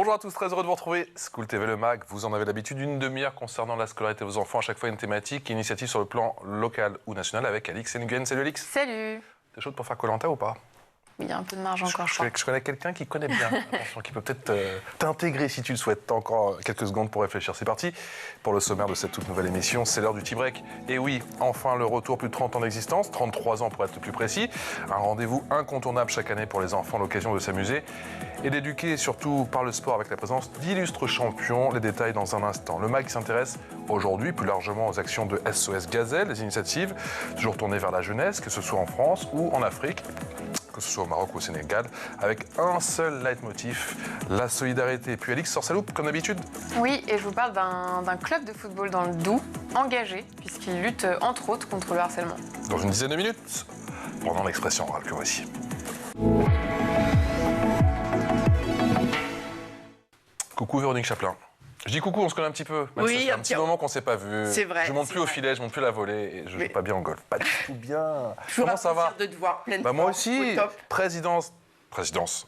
Bonjour à tous, très heureux de vous retrouver. School TV Le Mag, vous en avez l'habitude, une demi-heure concernant la scolarité de vos enfants. À chaque fois une thématique, initiative sur le plan local ou national avec Alix Nguyen. Salut Alix. Salut. T'es chaude pour faire Koh-Lanta ou pas? Il y a un peu de marge encore, je crois. Je connais quelqu'un qui connaît bien, attention, qui peut peut-être t'intégrer si tu le souhaites. T'as encore quelques secondes pour réfléchir. C'est parti pour le sommaire de cette toute nouvelle émission. C'est l'heure du tea break. Et oui, enfin le retour, plus de 30 ans d'existence, 33 ans pour être plus précis. Un rendez-vous incontournable chaque année pour les enfants, l'occasion de s'amuser et d'éduquer, surtout par le sport avec la présence d'illustres champions. Les détails dans un instant. Le MAG s'intéresse aujourd'hui plus largement aux actions de SOS Gazelle, les initiatives toujours tournées vers la jeunesse, que ce soit en France ou en Afrique, que ce soit au Maroc ou au Sénégal, avec un seul leitmotiv, la solidarité. Puis Alix sort sa loupe, comme d'habitude. Oui, et je vous parle d'un club de football dans le Doubs, engagé, puisqu'il lutte entre autres contre le harcèlement. Dans une dizaine de minutes, pendant l'expression orale que voici. Coucou Véronique Chaplin. Je dis coucou, on se connaît un petit peu. Même Oui, ça fait un petit moment qu'on ne s'est pas vu. C'est vrai. Je monte plus au filet, je monte plus la volée et je joue pas bien en golf. Pas du tout bien. Comment ça va? De te voir pleine Moi forme, aussi, au top.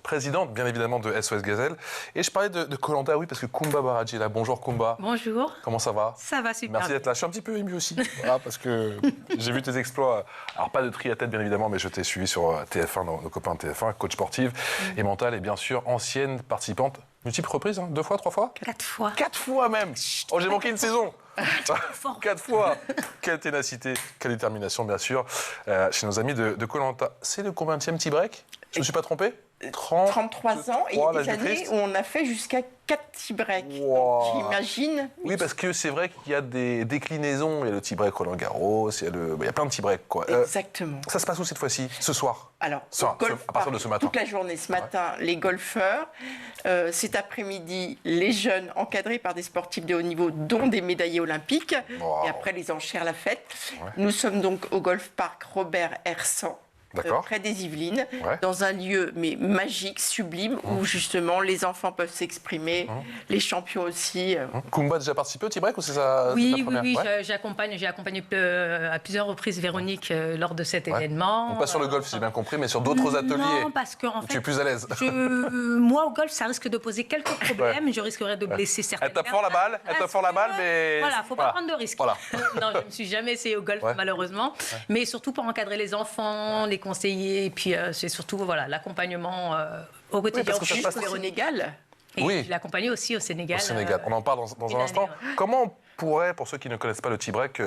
présidente bien évidemment de SOS Gazelle. Et je parlais de Koh-Lanta, oui, parce que Kumba Baraji est là. Bonjour Kumba. Bonjour. Comment ça va? Ça va super. Merci d'être là. Je suis un petit peu ému aussi, parce que j'ai vu tes exploits. Alors pas de triathlète bien évidemment, mais je t'ai suivi sur TF1, nos copains de TF1, coach sportive et mentale, et bien sûr ancienne participante, multiples reprises, 2 fois, 3 fois? 4 fois. 4 fois même. Oh, j'ai manqué une saison. 4 fois. Quelle ténacité, quelle détermination, bien sûr, chez nos amis de Koh-Lanta. C'est le combienième tea break? Je ne me suis pas trompé? 33 ans, et il y a des années où on a fait jusqu'à 4 tea breaks. Wow. J'imagine. Oui, parce que c'est vrai qu'il y a des déclinaisons. Il y a le tea break Roland-Garros, il y a plein de tea breaks, quoi. Exactement. Ça se passe où cette fois-ci? Ce soir? Alors, à partir de ce matin. toute la journée, ce matin, les golfeurs. Cet après-midi, les jeunes encadrés par des sportifs de haut niveau, dont des médaillés olympiques. Wow. Et après, les enchères, la fête. Ouais. Nous sommes donc au golf parc Robert Hersant. Près des Yvelines, dans un lieu mais magique, sublime, où justement les enfants peuvent s'exprimer, les champions aussi. Kumba a déjà participé au tea break ou c'est ça? Oui, j'ai accompagné à plusieurs reprises Véronique lors de cet événement. Donc pas sur le golf, si j'ai bien compris, mais sur d'autres ateliers. Non, parce que en fait, tu es plus à l'aise. Moi, au golf, ça risque de poser quelques problèmes. Je risquerais de blesser certaines personnes. Elle tape fort la balle, mais... Voilà, faut pas prendre de risques. Voilà. Non, je ne me suis jamais essayée au golf, malheureusement. Mais surtout pour encadrer les enfants, les conseiller, et puis c'est surtout l'accompagnement au quotidien. Parce que ça se passe au Sénégal. Et je l'ai accompagné aussi au Sénégal. Au Sénégal, on en parle dans un instant. Comment on pourrait, pour ceux qui ne connaissent pas le tea break,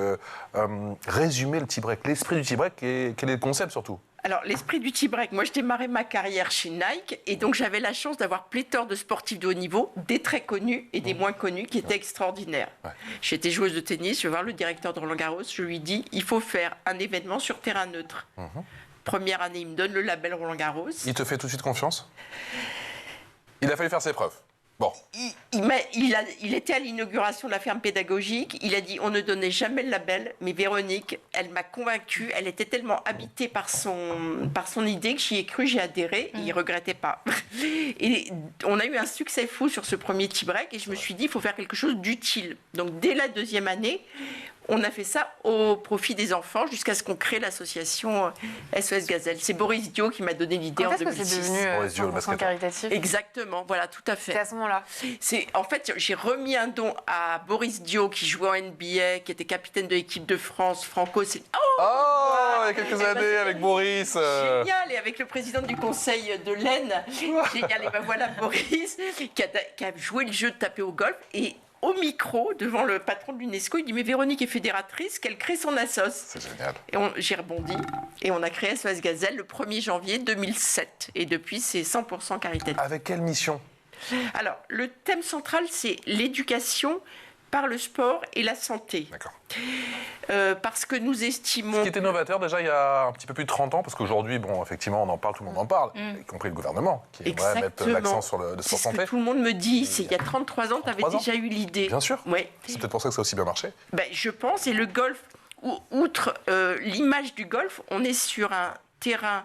résumer le tea break, l'esprit du tea break et quel est le concept surtout? Alors, l'esprit du tea break, moi je démarrais ma carrière chez Nike et donc j'avais la chance d'avoir pléthore de sportifs de haut niveau, des très connus et des moins connus qui étaient extraordinaires. J'étais joueuse de tennis, je vais voir le directeur de Roland-Garros, je lui dis il faut faire un événement sur terrain neutre. Première année, il me donne le label Roland-Garros. Il te fait tout de suite confiance? Il a fallu faire ses preuves. Bon. Il était à l'inauguration de la ferme pédagogique. Il a dit on ne donnait jamais le label, mais Véronique, elle m'a convaincue. Elle était tellement habitée par son idée que j'y ai cru, j'ai adhéré. Et il regrettait pas. Et on a eu un succès fou sur ce premier tea break et je me suis dit il faut faire quelque chose d'utile. Donc dès la deuxième année, on a fait ça au profit des enfants jusqu'à ce qu'on crée l'association SOS Gazelle. C'est Boris Dio qui m'a donné l'idée en 2006. Quand est-ce que c'est devenu 100% caritatif? Exactement, voilà, tout à fait. C'est à ce moment-là. En fait, j'ai remis un don à Boris Dio qui jouait en NBA, qui était capitaine de l'équipe de France. Franco, c'est... il y a quelques années avec Boris. Génial, et avec le président du conseil de l'Aisne. Génial, et ben voilà Boris qui a joué le jeu de taper au golf et au micro, devant le patron de l'UNESCO, il dit « Mais Véronique est fédératrice, qu'elle crée son assos. » C'est génial. Et j'ai rebondi, et on a créé SOS Gazelle le 1er janvier 2007. Et depuis, c'est 100% caritatif. Avec quelle mission? Alors, le thème central, c'est l'éducation par le sport et la santé. D'accord. Parce que nous estimons... Ce qui était novateur déjà il y a un petit peu plus de 30 ans, parce qu'aujourd'hui, effectivement, on en parle, tout le monde en parle, y compris le gouvernement, qui aimerait mettre l'accent sur le sport santé. C'est ce que tout le monde me dit. Il y a 33 ans, tu avais déjà eu l'idée. Bien sûr. Ouais. C'est peut-être pour ça que ça a aussi bien marché. Je pense. Et le golf, outre l'image du golf, on est sur un terrain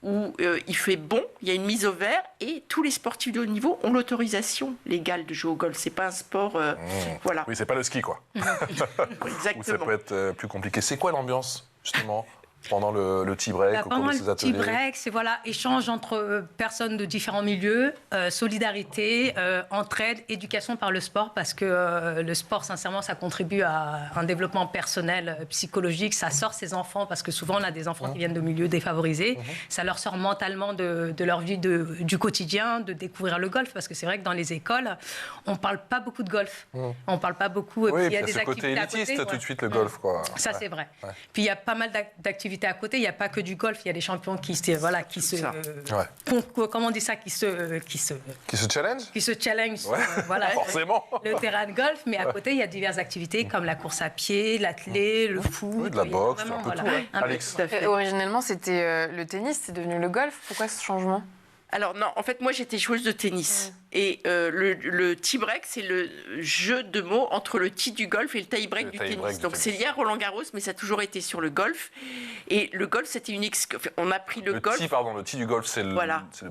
où il fait bon, il y a une mise au vert et tous les sportifs de haut niveau ont l'autorisation légale de jouer au golf. C'est pas un sport, voilà. Oui, c'est pas le ski, quoi. Exactement. Où ça peut être plus compliqué. C'est quoi l'ambiance, justement, pendant le tea break, au cours Pendant de ces le tea ateliers? break, c'est voilà, échange entre personnes de différents milieux, solidarité, entraide, éducation par le sport, parce que le sport, sincèrement, ça contribue à un développement personnel, psychologique, ça sort ses enfants, parce que souvent on a des enfants qui viennent de milieux défavorisés, ça leur sort mentalement de leur vie du quotidien, de découvrir le golf, parce que c'est vrai que dans les écoles, on parle pas beaucoup de golf, on parle pas beaucoup, et Oui, puis il y a puis des ce côté activités à élitiste, côté. tout de suite, le golf, quoi. Ça, c'est vrai. Puis il y a pas mal d'activités à côté. Il n'y a pas que du golf. Il y a des champions qui se, comment on dit ça, qui se Qui se challenge? challenge. Ouais, Voilà, forcément. le terrain de golf. Mais à côté, il y a diverses activités comme la course à pied, l'athlé, le foot. Oui, de la Il y a boxe, vraiment, un peu voilà, tout. Ouais. un peu Alex. tout. Originellement, c'était le tennis, c'est devenu le golf. Pourquoi ce changement? Alors non, en fait, moi j'étais joueuse de tennis. Et le tea break, c'est le jeu de mots entre le tee du golf et le tie break du tennis. Donc c'est lié à Roland Garros, mais ça a toujours été sur le golf. Et le golf, c'était une on a pris le golf. Le tee du golf, c'est le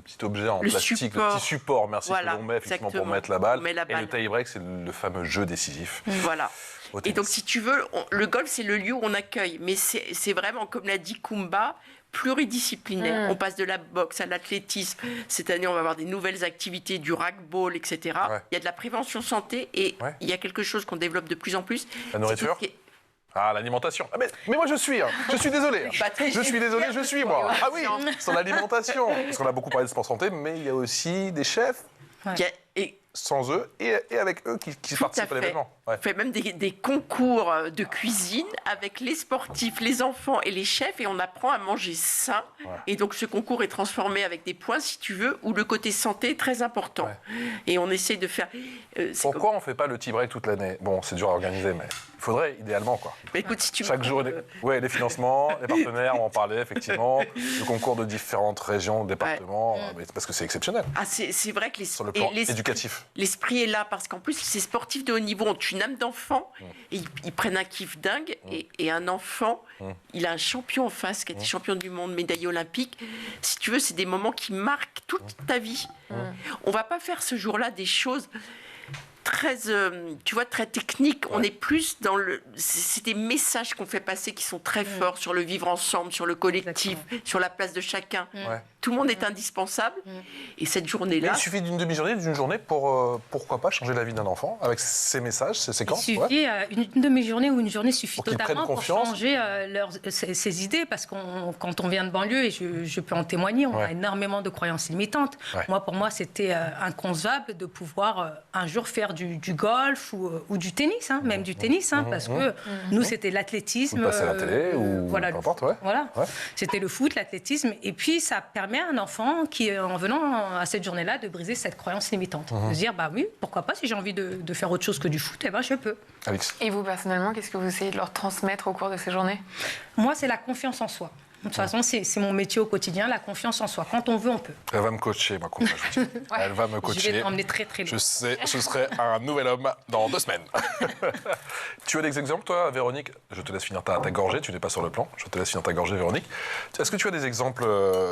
petit objet en plastique, support. le petit support, merci, Voilà, que l'on met effectivement pour exactement. mettre la balle. On met la Et le balle. tie break, c'est le fameux jeu décisif. Voilà. au Et tennis. donc, si tu veux, le golf, c'est le lieu où on accueille. Mais c'est vraiment, comme l'a dit Kumba, pluridisciplinaire. On passe de la boxe à l'athlétisme. Cette année, on va avoir des nouvelles activités, du racquetball, etc. Ouais. Il y a de la prévention santé et il y a quelque chose qu'on développe de plus en plus. La nourriture? Ah, l'alimentation. Ah, mais moi, je suis désolé. Je suis, moi. Ah oui, sur l'alimentation. Parce qu'on a beaucoup parlé de sport santé, mais il y a aussi des chefs. Et sans eux et avec eux qui participent à l'événement. On fait même des concours de cuisine avec les sportifs, les enfants et les chefs et on apprend à manger sain. Ouais. Et donc ce concours est transformé avec des points, si tu veux, où le côté santé est très important. Ouais. Et on essaie de faire... Pourquoi on ne fait pas le tea break toute l'année? Bon, c'est dur à organiser, mais il faudrait idéalement, quoi. Mais écoute, si tu chaque jour, les financements, les partenaires, on en parlait effectivement, le concours de différentes régions, départements, mais parce que c'est exceptionnel. Ah, c'est vrai que sur le plan éducatif. L'esprit est là parce qu'en plus, ces sportifs de haut niveau ont une âme d'enfant et ils prennent un kiff dingue. Et un enfant, il a un champion en face qui a été champion du monde, médaillé olympique. Si tu veux, c'est des moments qui marquent toute ta vie. On va pas faire ce jour-là des choses très, tu vois, très techniques. On est plus dans c'est des messages qu'on fait passer qui sont très forts sur le vivre ensemble, sur le collectif, sur la place de chacun. Tout le monde est indispensable. Et cette journée-là... Mais il suffit d'une demi-journée, d'une journée pour, pourquoi pas, changer la vie d'un enfant avec ces messages, ces séquences. Il suffit, une demi-journée ou une journée suffit totalement pour changer ses idées. Parce que quand on vient de banlieue, et je peux en témoigner, on a énormément de croyances limitantes. Pour moi, c'était inconcevable de pouvoir un jour faire du golf ou du tennis, même du tennis, parce que nous, c'était l'athlétisme. Ou passer à la télé, ou peu importe, C'était le foot, l'athlétisme. Et puis, ça permet à un enfant qui, en venant à cette journée-là, de briser cette croyance limitante. De se dire, bah oui, pourquoi pas, si j'ai envie de faire autre chose que du foot, je peux. Alex. Et vous, personnellement, qu'est-ce que vous essayez de leur transmettre au cours de ces journées? Moi, c'est la confiance en soi. De toute façon, c'est mon métier au quotidien, la confiance en soi. Quand on veut, on peut. Elle va me coacher, ma compagne. Elle va me coacher. Je vais t'emmener très, très loin. Je sais, je serai un nouvel homme dans 2 semaines. Tu as des exemples, toi, Véronique? Je te laisse finir ta gorgée, tu n'es pas sur le plan. Je te laisse finir ta gorgée, Véronique. Est-ce que tu as des exemples,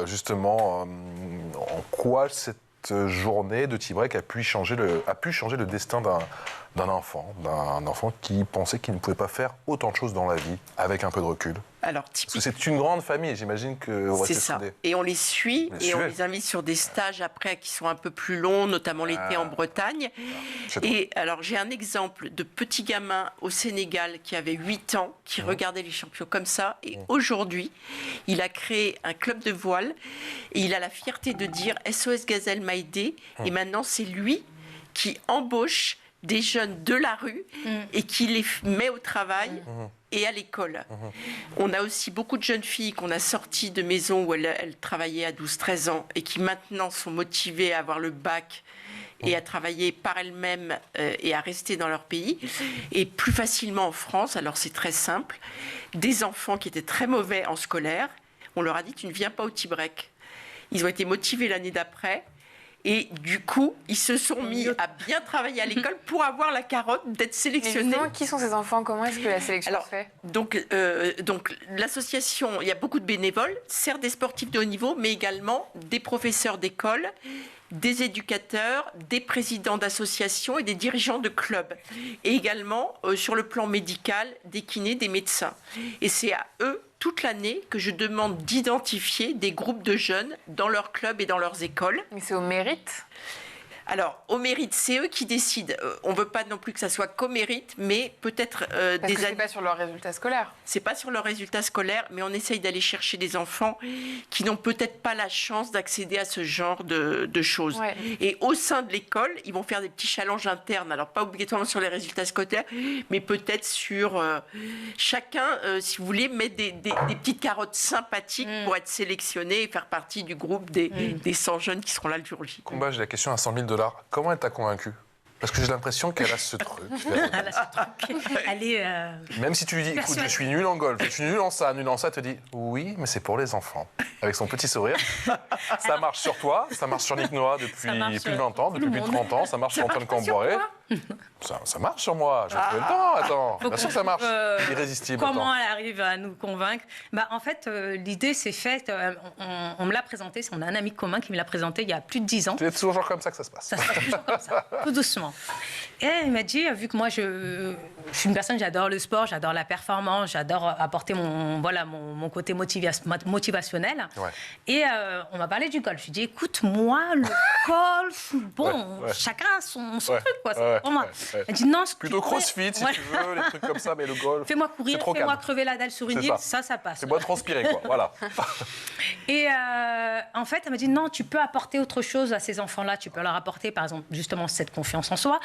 justement, en quoi cette journée de tea break a pu changer le destin d'un enfant qui pensait qu'il ne pouvait pas faire autant de choses dans la vie, avec un peu de recul? Alors, parce que c'est une grande famille, j'imagine que vous restez soudés. Et on les suit, et on les invite sur des stages après qui sont un peu plus longs, notamment l'été en Bretagne. Et alors, j'ai un exemple de petit gamin au Sénégal qui avait 8 ans, qui regardait les champions comme ça. Et aujourd'hui, il a créé un club de voile et il a la fierté de dire SOS Gazelle m'a aidé. Et maintenant, c'est lui qui embauche des jeunes de la rue et qui les met au travail et à l'école. On a aussi beaucoup de jeunes filles qu'on a sorties de maisons où elles travaillaient à 12-13 ans et qui maintenant sont motivées à avoir le bac et à travailler par elles-mêmes et à rester dans leur pays. Et plus facilement en France, alors c'est très simple, des enfants qui étaient très mauvais en scolaire, on leur a dit « tu ne viens pas au tea break ». Ils ont été motivés l'année d'après. Et du coup, ils se sont mis à bien travailler à l'école pour avoir la carotte d'être sélectionnés. Mais qui sont ces enfants? Comment est-ce que la sélection se fait? Donc l'association, il y a beaucoup de bénévoles, certes des sportifs de haut niveau, mais également des professeurs d'école, des éducateurs, des présidents d'associations et des dirigeants de clubs. Et également, sur le plan médical, des kinés, des médecins. Et c'est à eux toute l'année que je demande d'identifier des groupes de jeunes dans leurs clubs et dans leurs écoles. Mais c'est au mérite. Alors, au mérite, c'est eux qui décident. On ne veut pas non plus que ça soit qu'au mérite, mais peut-être Parce que c'est pas sur leurs résultats scolaires. C'est pas sur leurs résultats scolaires, mais on essaye d'aller chercher des enfants qui n'ont peut-être pas la chance d'accéder à ce genre de choses. Ouais. Et au sein de l'école, ils vont faire des petits challenges internes. Alors, pas obligatoirement sur les résultats scolaires, mais peut-être sur chacun, si vous voulez, mettre des petites carottes sympathiques pour être sélectionné et faire partie du groupe des 100 jeunes qui seront là le jour J. Combat, j'ai la question à 100 000 $. Comment elle t'a convaincu? Parce que j'ai l'impression qu'elle a ce truc. Elle a ce truc. Elle est... Même si tu lui dis, écoute, je suis nul en golf, je suis nul en ça, elle te dit, oui, mais c'est pour les enfants. Avec son petit sourire. Ça marche sur toi, ça marche sur Nick Noah depuis plus de 20 ans, depuis plus de 30 ans, ça marche sur Antoine Camboiré. Ça marche sur moi, j'ai trouvé le temps, attends. Bien sûr que ça marche, irrésistible. Comment elle arrive à nous convaincre? En fait, l'idée s'est faite, on me l'a présenté, on a un ami commun qui me l'a présenté il y a plus de 10 ans. C'est toujours comme ça que ça se passe. Ça se passe toujours comme ça, tout doucement. Et il m'a dit, vu que moi, je suis une personne, j'adore le sport, j'adore la performance, j'adore apporter mon côté motivationnel. Ouais. Et on m'a parlé du golf. Je lui ai dit, écoute, moi, le golf, chacun a son truc, quoi. Pour moi. Elle a dit, non, plutôt crossfit, si tu veux, les trucs comme ça, mais le golf. Fais-moi courir, fais-moi crever la dalle sur une île, ça passe. C'est moi de transpirer, quoi. Voilà. Et en fait, elle m'a dit, non, tu peux apporter autre chose à ces enfants-là. Tu peux leur apporter, par exemple, justement, cette confiance en soi.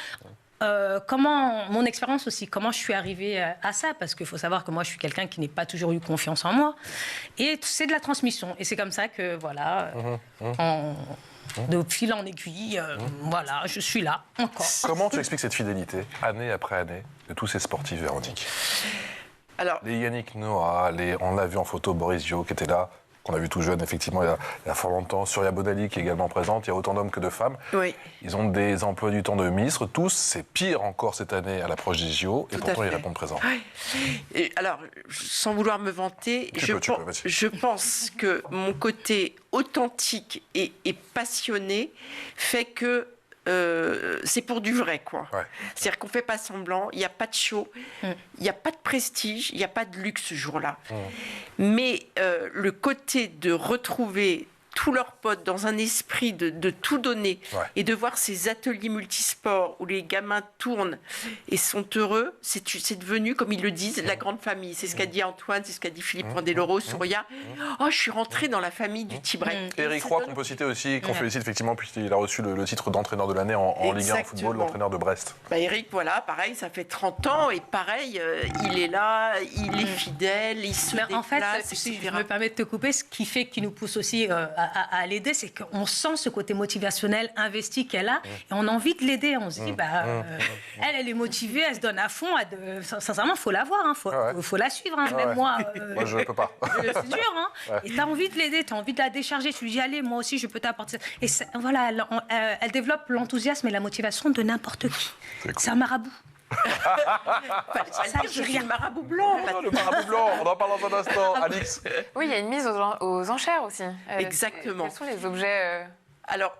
Comment, mon expérience aussi, comment je suis arrivée à ça, parce qu'il faut savoir que moi, je suis quelqu'un qui n'a pas toujours eu confiance en moi. Et c'est de la transmission. Et c'est comme ça que, voilà, de fil en aiguille, voilà, je suis là, encore. Comment tu expliques cette fidélité, année après année, de tous ces sportifs, Véronique? Alors, les Yannick Noah, on l'a vu en photo, Boris Dio qui était là, qu'on a vu tout jeune, effectivement, il y a fort longtemps. Surya Bodali qui est également présente. Il y a autant d'hommes que de femmes. Oui. Ils ont des emplois du temps de ministres. Tous, c'est pire encore cette année à l'approche des JO. Et pourtant, ils répondent présent. Et alors, sans vouloir me vanter, je pense que mon côté authentique et passionné fait que c'est pour du vrai, quoi. Ouais. C'est-à-dire qu'on ne fait pas semblant, il n'y a pas de show, il n'y a pas de prestige, il n'y a pas de luxe ce jour-là. Mais le côté de retrouver tous leurs potes dans un esprit de tout donner et de voir ces ateliers multisports où les gamins tournent et sont heureux, c'est devenu, comme ils le disent, la grande famille. C'est ce qu'a dit Antoine, c'est ce qu'a dit Philippe Rondeloro, Surya. Oh, je suis rentrée dans la famille du Tibrec. Éric Roy, qu'on peut citer aussi, qu'on félicite effectivement, puisqu'il a reçu le titre d'entraîneur de l'année en Ligue 1 football, l'entraîneur de Brest. Éric, voilà, pareil, ça fait 30 ans et pareil, il est là, il est fidèle, il se déplace, en fait, si je me permets de te couper, ce qui fait qu'il nous pousse aussi à l'aider, c'est qu'on sent ce côté motivationnel investi qu'elle a et on a envie de l'aider. On se dit, elle est motivée, elle se donne à fond. Sincèrement, il faut la voir, faut la suivre. Même moi, je ne peux pas. C'est dur. Et tu as envie de l'aider, tu as envie de la décharger. Tu lui dis, allez, moi aussi, je peux t'apporter ça. Et voilà, elle développe l'enthousiasme et la motivation de n'importe qui. C'est un marabout. Ça, je suis le marabout blanc. Le marabout blanc, on en parle dans un instant. Alix. Oui, il y a une mise aux enchères aussi. Exactement. Quels sont les objets Alors,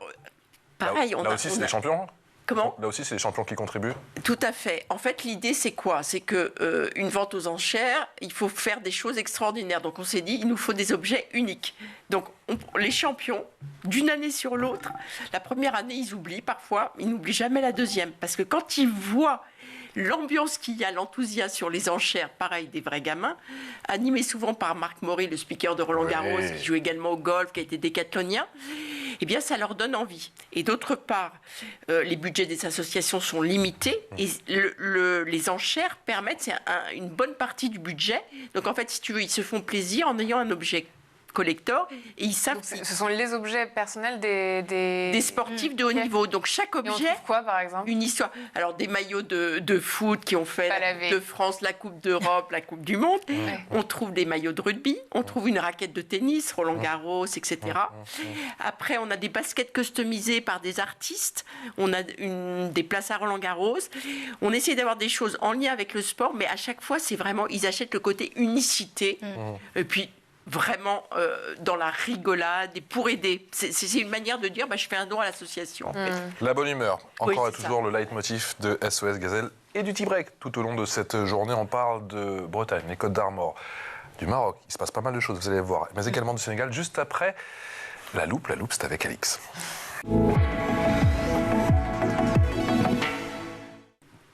pareil, là aussi, c'est les champions. Comment ? Là aussi, c'est les champions qui contribuent. Tout à fait. En fait, l'idée, c'est quoi ? C'est qu'une vente aux enchères, il faut faire des choses extraordinaires. Donc, on s'est dit, il nous faut des objets uniques. Donc, les champions, d'une année sur l'autre, la première année, ils oublient parfois, ils n'oublient jamais la deuxième. Parce que quand ils voient l'ambiance qu'il y a, l'enthousiasme sur les enchères, pareil, des vrais gamins, animé souvent par Marc Maury, le speaker de Roland-Garros, qui joue également au golf, qui a été décathlonien, eh bien, ça leur donne envie. Et d'autre part, les budgets des associations sont limités et les enchères permettent, c'est une bonne partie du budget. Donc, en fait, si tu veux, ils se font plaisir en ayant un objet collector et ils savent. Ce sont les objets personnels des sportifs de haut niveau. Donc chaque objet. Et on trouve quoi, par exemple ? Une histoire. Alors des maillots de foot qui ont fait la Coupe de France, la Coupe d'Europe, la Coupe du Monde. On trouve des maillots de rugby. On trouve une raquette de tennis, Roland-Garros, etc. Après, on a des baskets customisées par des artistes. On a des places à Roland-Garros. On essaie d'avoir des choses en lien avec le sport, mais à chaque fois, c'est vraiment, ils achètent le côté unicité. Et puis vraiment dans la rigolade et pour aider. C'est une manière de dire je fais un don à l'association. En fait. La bonne humeur, encore et toujours ça. Le leitmotiv de SOS Gazelle et du Tibrec. Tout au long de cette journée, on parle de Bretagne, les Côtes d'Armor. du Maroc. Il se passe pas mal de choses, vous allez voir. Mais également du Sénégal, juste après la loupe. La loupe, c'est avec Alix.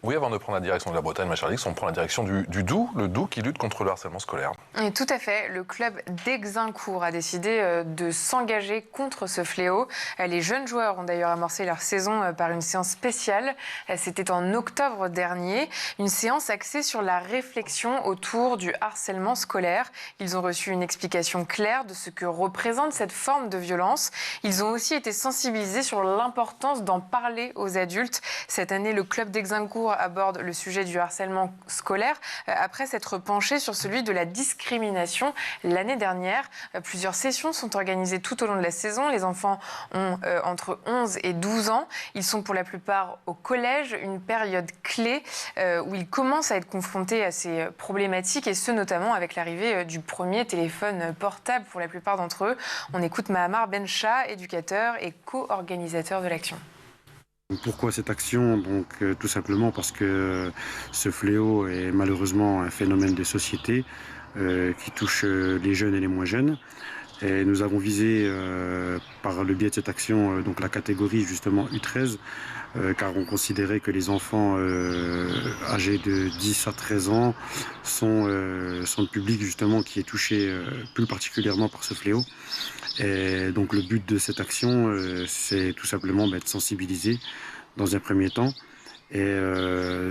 Oui, avant de prendre la direction de la Bretagne, ma chère Alix, on prend la direction du Doubs, le Doubs qui lutte contre le harcèlement scolaire. Et tout à fait. Le club d'Exincourt a décidé de s'engager contre ce fléau. Les jeunes joueurs ont d'ailleurs amorcé leur saison par une séance spéciale. C'était en octobre dernier. Une séance axée sur la réflexion autour du harcèlement scolaire. Ils ont reçu une explication claire de ce que représente cette forme de violence. Ils ont aussi été sensibilisés sur l'importance d'en parler aux adultes. Cette année, le club d'Exincourt aborde le sujet du harcèlement scolaire après s'être penché sur celui de la discrimination l'année dernière. Plusieurs sessions sont organisées tout au long de la saison. Les enfants ont entre 11 et 12 ans. Ils sont pour la plupart au collège, une période clé où ils commencent à être confrontés à ces problématiques et ce notamment avec l'arrivée du premier téléphone portable pour la plupart d'entre eux. On écoute Mahamar Bencha, éducateur et co-organisateur de l'action. Pourquoi cette action? Donc, tout simplement parce que ce fléau est malheureusement un phénomène de société qui touche les jeunes et les moins jeunes. Et nous avons visé par le biais de cette action donc la catégorie justement U13 car on considérait que les enfants âgés de 10 à 13 ans sont le public justement qui est touché plus particulièrement par ce fléau. Et donc le but de cette action, c'est tout simplement de sensibiliser dans un premier temps. Et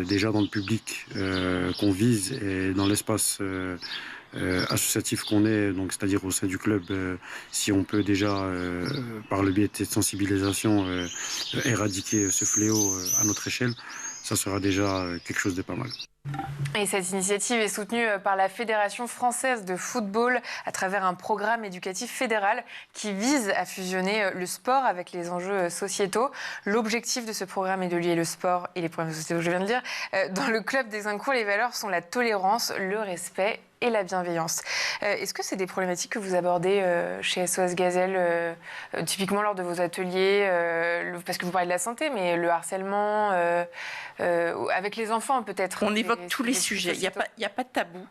déjà dans le public qu'on vise et dans l'espace associatif qu'on est, donc c'est-à-dire au sein du club, si on peut déjà, par le biais de cette sensibilisation, éradiquer ce fléau à notre échelle, ça sera déjà quelque chose de pas mal. Et cette initiative est soutenue par la Fédération française de football à travers un programme éducatif fédéral qui vise à fusionner le sport avec les enjeux sociétaux. L'objectif de ce programme est de lier le sport et les problèmes sociétaux, je viens de dire. Dans le club d'Exincourt, les valeurs sont la tolérance, le respect et la bienveillance. Est-ce que c'est des problématiques que vous abordez chez SOS Gazelle, typiquement lors de vos ateliers, parce que vous parlez de la santé, mais le harcèlement, avec les enfants peut-être? On évoque tous les sujets, il n'y a pas de tabou.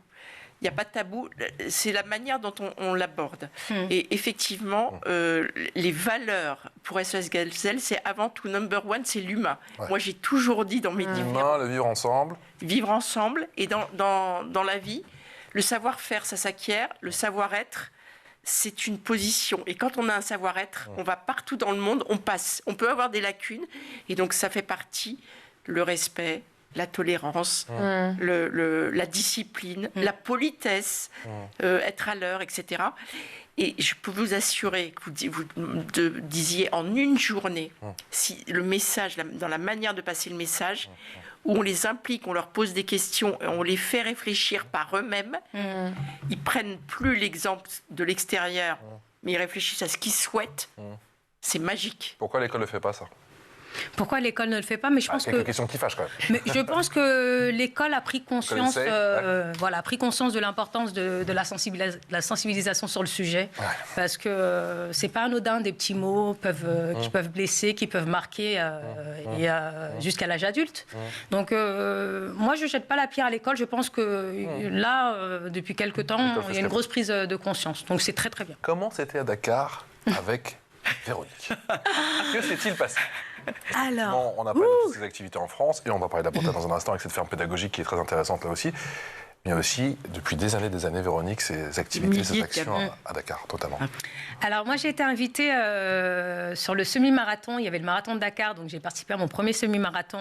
Il n'y a pas de tabou, c'est la manière dont on l'aborde. Et effectivement, les valeurs pour SOS Gazelle, c'est avant tout number one, c'est l'humain. Ouais. Moi, j'ai toujours dit dans mes différents... Le vivre ensemble. Vivre ensemble, et dans la vie, le savoir-faire, ça s'acquiert, le savoir-être, c'est une position. Et quand on a un savoir-être, on va partout dans le monde, on passe. On peut avoir des lacunes, et donc ça fait partie, le respect, la tolérance, la discipline, la politesse, être à l'heure, etc. Et je peux vous assurer que vous disiez en une journée, si le message, dans la manière de passer le message, où on les implique, on leur pose des questions, et on les fait réfléchir par eux-mêmes, ils prennent plus l'exemple de l'extérieur, mais ils réfléchissent à ce qu'ils souhaitent. C'est magique. Pourquoi l'école ne fait pas ça? Pourquoi l'école ne le fait pas? Mais je pense quelques questions qui fâchent quand même. Mais je pense que l'école a pris conscience, a pris conscience de l'importance de la sensibilisation sur le sujet, parce que c'est pas anodin, des petits mots qui peuvent blesser, qui peuvent marquer jusqu'à l'âge adulte. Donc moi je jette pas la pierre à l'école. Je pense que là, depuis quelque temps, il y a une grosse prise de conscience. Donc c'est très très bien. Comment c'était à Dakar avec Véronique? Que s'est-il passé? Alors, on a parlé de toutes ces activités en France et on va parler de la Bretagne dans un instant avec cette ferme pédagogique qui est très intéressante là aussi. Mais il y a aussi, depuis des années, Véronique, ces activités, ces actions à Dakar, totalement. Alors, moi, j'ai été invitée sur le semi-marathon. Il y avait le marathon de Dakar, donc j'ai participé à mon premier semi-marathon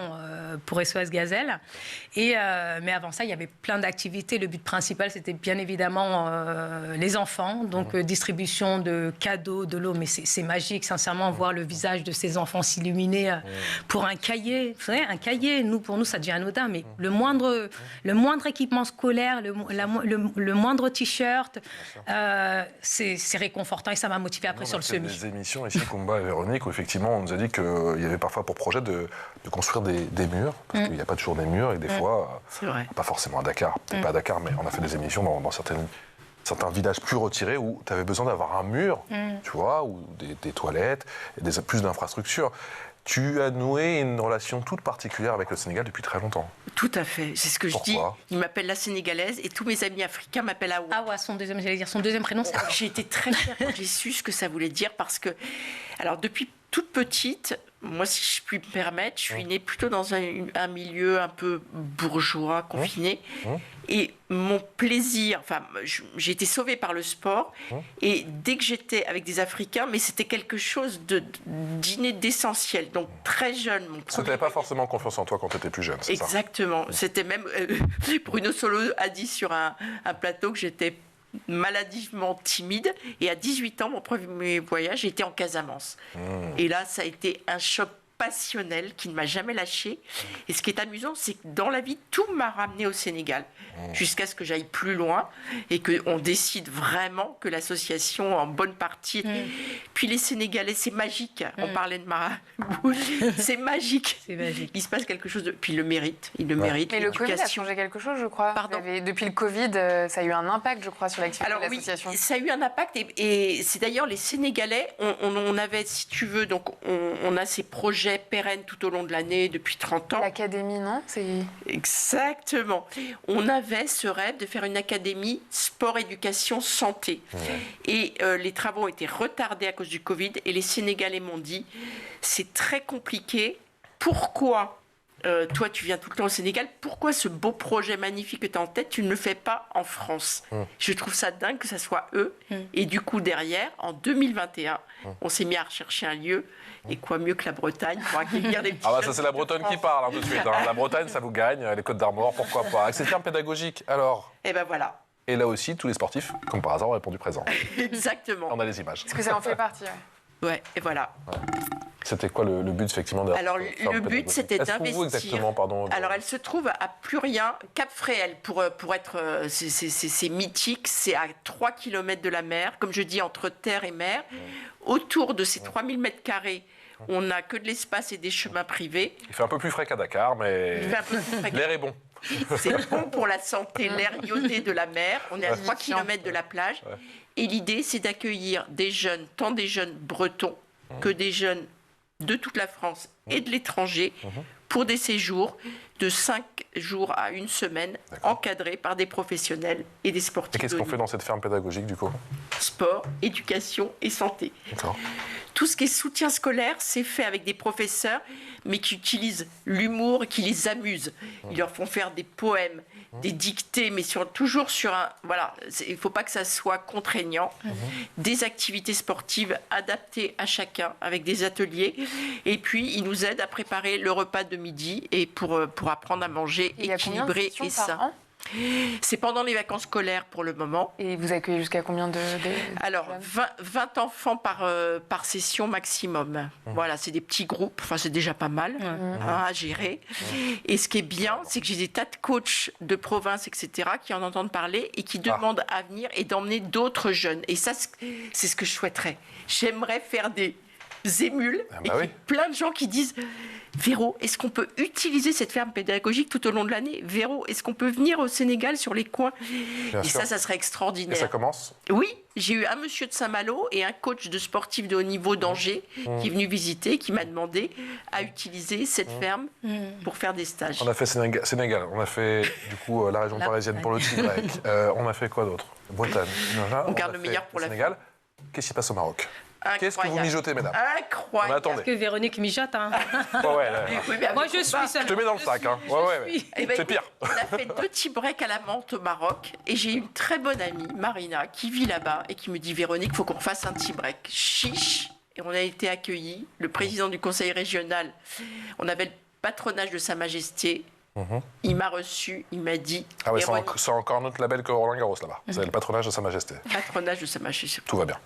pour SOS Gazelle. Mais avant ça, il y avait plein d'activités. Le but principal, c'était bien évidemment les enfants, donc distribution de cadeaux, de l'eau. Mais c'est magique, sincèrement, voir le visage de ces enfants s'illuminer pour un cahier. Vous savez, un cahier, pour nous, ça devient anodin, mais le moindre équipement scolaire, le moindre t-shirt, c'est réconfortant et ça m'a motivé après sur le semi. Des émissions ici, Kumba et Véronique, où effectivement on nous a dit qu'il y avait parfois pour projet de construire des murs, parce qu'il n'y a pas toujours des murs et des fois, pas forcément à Dakar, peut-être pas à Dakar, mais on a fait des émissions dans certains villages plus retirés où tu avais besoin d'avoir un mur, tu vois, ou des toilettes, et plus d'infrastructures. Tu as noué une relation toute particulière avec le Sénégal depuis très longtemps. Tout à fait, c'est ce que Pourquoi? je dis. Il m'appelle la Sénégalaise et tous mes amis africains m'appellent Awa. Awa, son deuxième prénom, c'est Awa. J'ai été très fière quand j'ai su ce que ça voulait dire parce que, alors depuis toute petite, moi si je puis me permettre, je suis née plutôt dans un milieu un peu bourgeois, confiné. Et mon plaisir, enfin, j'ai été sauvée par le sport. Et dès que j'étais avec des Africains, mais c'était quelque chose d'inné, d'essentiel. Donc très jeune. Parce que tu n'avais pas forcément confiance en toi quand tu étais plus jeune, c'est ça? Exactement. C'était même, Bruno Solo a dit sur un plateau que j'étais maladivement timide. Et à 18 ans, mon premier voyage, j'étais en Casamance. Et là, ça a été un choc passionnel qui ne m'a jamais lâché. Et ce qui est amusant, c'est que dans la vie, tout m'a ramené au Sénégal, jusqu'à ce que j'aille plus loin et qu'on décide vraiment que l'association, en bonne partie... Puis les Sénégalais, c'est magique. On parlait de Marabout. C'est magique. C'est magique. Il se passe quelque chose de... Puis il le mérite. Il le mérite. Mais le Covid a l'éducation. changé quelque chose, je crois. Pardon. Depuis le Covid, ça a eu un impact, je crois, sur l'activité Alors de oui, l'association. ça a eu un impact et c'est d'ailleurs les Sénégalais, on avait, si tu veux, donc on a ces projets pérennes tout au long de l'année depuis 30 ans. L'académie, non? Exactement. On avait ce rêve de faire une académie sport, éducation, santé. Et les travaux ont été retardés à cause du Covid et les Sénégalais m'ont dit, c'est très compliqué. Pourquoi toi, tu viens tout le temps au Sénégal. Pourquoi ce beau projet magnifique que tu as en tête, tu ne le fais pas en France? Je trouve ça dingue que ça soit eux. Et du coup, derrière, en 2021, on s'est mis à rechercher un lieu. Et quoi mieux que la Bretagne pour accueillir des petits Ah bah ça jeunes c'est la Bretonne qui parle tout de suite. La Bretagne, ça vous gagne, les Côtes d'Armor, pourquoi pas. Avec ces termes pédagogiques, alors. Et ben voilà. Et là aussi, tous les sportifs, comme par hasard, ont répondu présent. Exactement. On a les images. Est-ce que ça en fait partie? Ouais, et voilà. C'était quoi le but, effectivement, derrière Alors, cette ferme le but, pédagogique? c'était Elle se trouve où d'investir. exactement, pardon? Alors, elle se trouve à Plurien, Cap-Fréhel, pour être... c'est mythique, c'est à 3 km de la mer, comme je dis, entre terre et mer. Autour de ces 3000 mètres carrés, on n'a que de l'espace et des chemins privés. Il fait un peu plus frais qu'à Dakar, mais Il fait un peu plus frais. l'air est bon. C'est bon pour la santé, l'air iodé de la mer. On est à 3 km de la plage. Et l'idée, c'est d'accueillir des jeunes, tant des jeunes bretons que des jeunes de toute la France et de l'étranger, pour des séjours de 5 jours à 1 semaine, encadrés par des professionnels et des Et sportifs qu'est-ce de qu'on haut fait dans cette ferme pédagogique, du coup? niveau. Sport, éducation et santé. D'accord. Tout ce qui est soutien scolaire, c'est fait avec des professeurs, mais qui utilisent l'humour, qui les amusent. Ils leur font faire des poèmes, des dictées, mais toujours sur un... Voilà, il ne faut pas que ça soit contraignant. Des activités sportives adaptées à chacun, avec des ateliers. Et puis, ils nous aident à préparer le repas de midi et pour apprendre à manger Il y a combien de équilibré sessions et par sain. an? C'est pendant les vacances scolaires pour le moment. Et vous accueillez jusqu'à combien de Alors, jeunes? 20 enfants par session maximum. Voilà, c'est des petits groupes. Enfin, c'est déjà pas mal à gérer. Et ce qui est bien, c'est que j'ai des tas de coachs de province, etc., qui en entendent parler et qui demandent à venir et d'emmener d'autres jeunes. Et ça, c'est ce que je souhaiterais. J'aimerais faire des émules Ah bah et qu'il y ait oui. plein de gens qui disent... Véro, est-ce qu'on peut utiliser cette ferme pédagogique tout au long de l'année? Véro, est-ce qu'on peut venir au Sénégal sur les coins? Bien Et sûr. ça serait Et extraordinaire. ça commence? Oui, j'ai eu un monsieur de Saint-Malo et un coach de sportif de haut niveau d'Angers qui est venu visiter, qui m'a demandé à utiliser cette ferme pour faire des stages. On a fait Sénégal, on a fait du coup la région La parisienne pour le Tigrec. On a fait quoi d'autre? Bretagne. Voilà, On garde a le fait meilleur pour la Sénégal. Qu'est-ce qui se passe au Maroc? Qu'est-ce que vous Incroyable. mijotez, mesdames? Incroyable. Mais attendez. Que Véronique mijote, hein. Ouais, là. Oui, mais Moi, avec je mon suis bar. seule. Je te mets dans le sac, hein. Ouais. Eh ben, C'est écoute, pire. On a fait 2 petits breaks à la menthe au Maroc et j'ai une très bonne amie, Marina, qui vit là-bas et qui me dit Véronique, il faut qu'on fasse un petit break. Chiche. Et on a été accueillis. Le président du conseil régional, on avait le patronage de Sa Majesté. Il m'a reçu, il m'a dit Ah ouais, Véronique, c'est encore un autre label que Roland Garros là-bas. C'est le patronage de Sa Majesté. patronage de Sa Majesté. Tout va bien.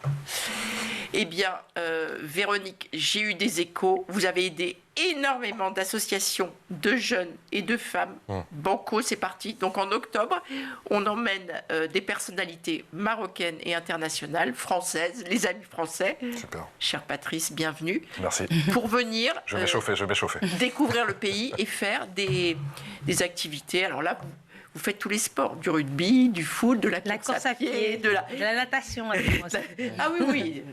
Eh bien, Véronique, j'ai eu des échos. Vous avez aidé énormément d'associations de jeunes et de femmes. Banco, c'est parti. Donc en octobre, on emmène des personnalités marocaines et internationales, françaises, les amis français. Super. Cher Patrice, bienvenue. Merci. Pour venir Je vais m'échauffer. découvrir le pays et faire des activités. Alors là, Vous faites tous les sports, du rugby, du foot, de la course à pied, de la natation. Ah oui.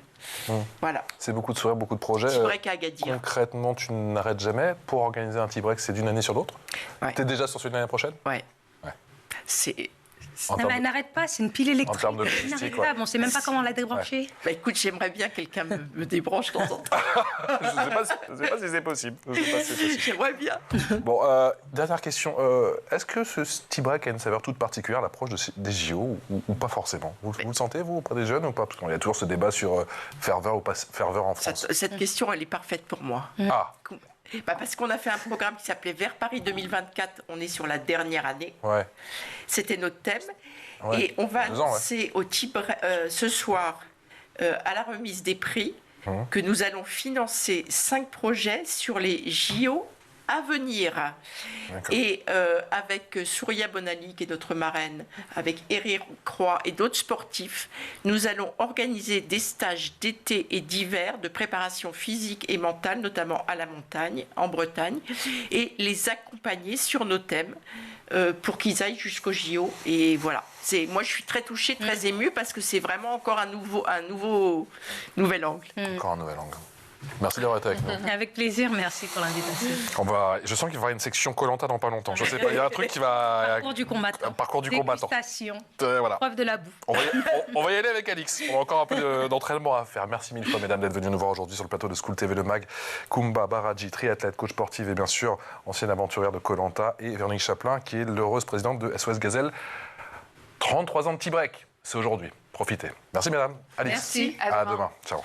Voilà. C'est beaucoup de sourires, beaucoup de projets. Tea-break à Agadir. Concrètement, tu n'arrêtes jamais. Pour organiser un tea break, c'est d'une année sur l'autre. Ouais. Tu es déjà sur celui de l'année prochaine? Ouais. Ouais. C'est... En termes Elle de- n'arrête pas, c'est une pile électrique. termes de logistique, Inarrêtable, on ne sait même pas comment la débrancher. Bah écoute, j'aimerais bien que quelqu'un me débranche de temps en temps. Je ne sais pas si c'est possible. Je sais pas si c'est possible. J'aimerais bien. Bon, dernière question. Est-ce que ce tea break a une saveur toute particulière à l'approche des JO ou pas forcément? Vous le sentez, vous, auprès des jeunes ou pas? Parce qu'il y a toujours ce débat sur ferveur ou pas ferveur en France. Cette question, elle est parfaite pour moi. Ah, Bah parce qu'on a fait un programme qui s'appelait Vers Paris 2024. On est sur la dernière année. ouais. C'était notre thème. Ouais. Et on va 2 ans, ouais. annoncer au ce soir, à la remise des prix, que nous allons financer 5 projets sur les JO à venir. D'accord. Et avec Souria Bonali, qui est notre marraine, avec Eric Croix et d'autres sportifs, nous allons organiser des stages d'été et d'hiver de préparation physique et mentale, notamment à la montagne, en Bretagne, et les accompagner sur nos thèmes pour qu'ils aillent jusqu'au JO. Et voilà. Moi, je suis très touchée, très émue, parce que c'est vraiment encore un nouvel angle. Encore un nouvel angle. Merci d'avoir été avec nous. Avec plaisir, merci pour l'invitation. Je sens qu'il va y avoir une section Koh-Lanta dans pas longtemps. Je sais pas, il y a un truc qui va... Parcours du combattant. Un parcours du combattant. Dégustation. Voilà. Preuve de la boue. On va y aller avec Alix. On a encore un peu d'entraînement à faire. Merci mille fois, mesdames, d'être venues nous voir aujourd'hui sur le plateau de School TV Le Mag. Koumba Baradji, triathlète, coach sportive et bien sûr ancienne aventurière de Koh-Lanta, et Véronique Chaplin, qui est l'heureuse présidente de SOS Gazelle. 33 ans de tea break, c'est aujourd'hui. Profitez. Merci, mesdames. Alix. Merci. À demain. Ciao.